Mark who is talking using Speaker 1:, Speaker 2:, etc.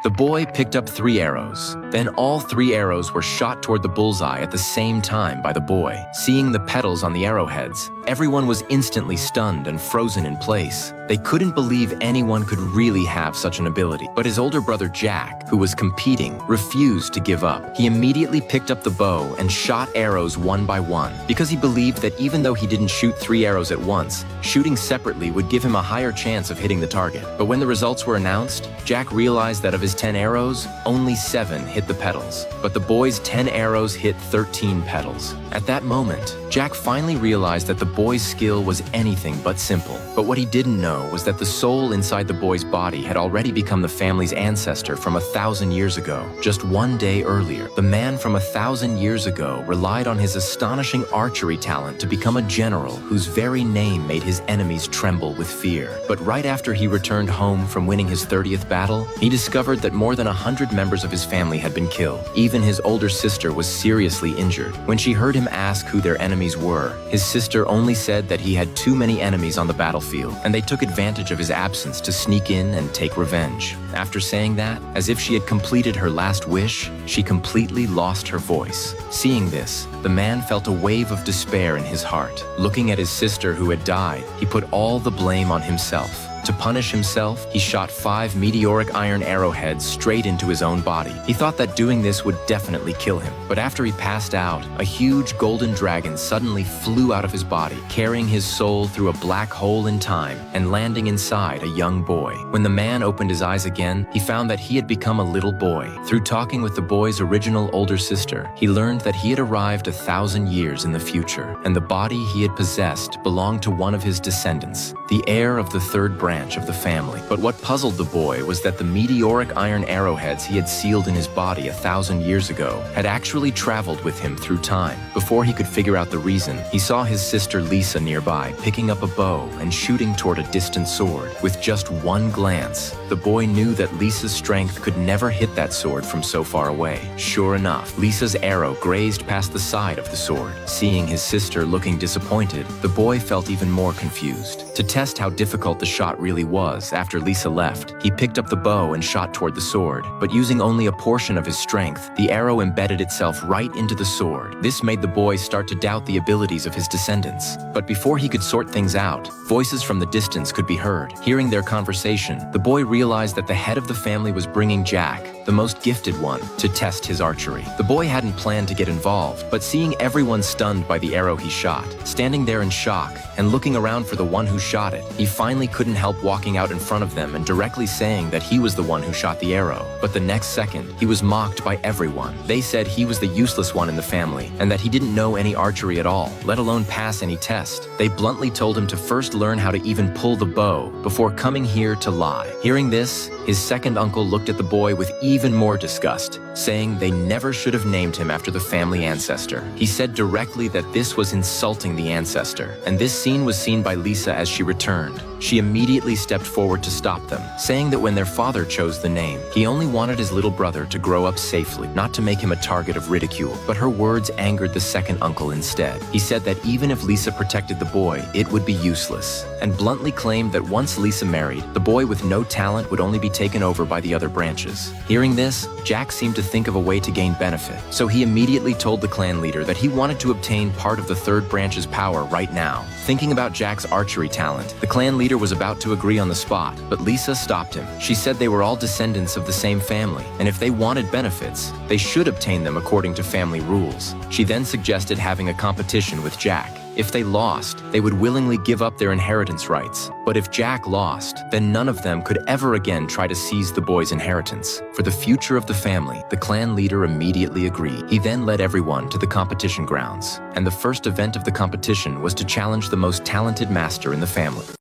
Speaker 1: The boy picked up 3 arrows. Then all 3 arrows were shot toward the bullseye at the same time by the boy. Seeing the petals on the arrowheads, everyone was instantly stunned and frozen in place. They couldn't believe anyone could really have such an ability. But his older brother Jack, who was competing, refused to give up. He immediately picked up the bow and shot arrows one by one, because he believed that even though he didn't shoot 3 arrows at once, shooting separately would give him a higher chance of hitting the target. But when the results were announced, Jack realized that of his 10 arrows, only 7 hit the petals. But the boy's 10 arrows hit 13 petals. At that moment, Jack finally realized that the boy's skill was anything but simple. But what he didn't know was that the soul inside the boy's body had already become the family's ancestor from 1,000 years ago. Just one day earlier, the man from 1,000 years ago relied on his astonishing archery talent to become a general whose very name made his enemies tremble with fear. But right after he returned home from winning his 30th battle, he discovered that more than 100 members of his family had been killed. Even his older sister was seriously injured. When she heard him ask who their enemies were, his sister only said that he had too many enemies on the battlefield, and they took advantage of his absence to sneak in and take revenge. After saying that, as if she had completed her last wish, she completely lost her voice. Seeing this, the man felt a wave of despair in his heart. Looking at his sister who had died, he put all the blame on himself. To punish himself, he shot 5 meteoric iron arrowheads straight into his own body. He thought that doing this would definitely kill him. But after he passed out, a huge golden dragon suddenly flew out of his body, carrying his soul through a black hole in time and landing inside a young boy. When the man opened his eyes again, he found that he had become a little boy. Through talking with the boy's original older sister, he learned that he had arrived 1,000 years in the future, and the body he had possessed belonged to one of his descendants, the heir of the 3rd branch of the family. But what puzzled the boy was that the meteoric iron arrowheads he had sealed in his body 1,000 years ago had actually traveled with him through time. Before he could figure out the reason, he saw his sister Lisa nearby, picking up a bow and shooting toward a distant sword. With just one glance, the boy knew that Lisa's strength could never hit that sword from so far away. Sure enough, Lisa's arrow grazed past the side of the sword. Seeing his sister looking disappointed, the boy felt even more confused. To test how difficult the shot really was, after Lisa left, he picked up the bow and shot toward the sword. But using only a portion of his strength, the arrow embedded itself right into the sword. This made the boy start to doubt the abilities of his descendants. But before he could sort things out, voices from the distance could be heard. Hearing their conversation, the boy realized that the head of the family was bringing Jack, the most gifted one, to test his archery. The boy hadn't planned to get involved, but seeing everyone stunned by the arrow he shot, standing there in shock, and looking around for the one who shot it, he finally couldn't help walking out in front of them and directly saying that he was the one who shot the arrow. But the next second, he was mocked by everyone. They said he was the useless one in the family, and that he didn't know any archery at all, let alone pass any test. They bluntly told him to first learn how to even pull the bow before coming here to lie. Hearing this, his second uncle looked at the boy with even more disgust, saying they never should have named him after the family ancestor. He said directly that this was insulting the ancestor, and this scene was seen by Lisa as she returned. She immediately stepped forward to stop them, saying that when their father chose the name, he only wanted his little brother to grow up safely, not to make him a target of ridicule. But her words angered the second uncle instead. He said that even if Lisa protected the boy, it would be useless, and bluntly claimed that once Lisa married, the boy with no talent would only be taken over by the other branches. Hearing this, Jack seemed to think of a way to gain benefit, so he immediately told the clan leader that he wanted to obtain part of the 3rd branch's power right now. Thinking about Jack's archery talent, the clan leader was about to agree on the spot, but Lisa stopped him. She said they were all descendants of the same family, and if they wanted benefits, they should obtain them according to family rules. She then suggested having a competition with Jack. If they lost, they would willingly give up their inheritance rights. But if Jack lost, then none of them could ever again try to seize the boy's inheritance. For the future of the family, the clan leader immediately agreed. He then led everyone to the competition grounds, and the first event of the competition was to challenge the most talented master in the family.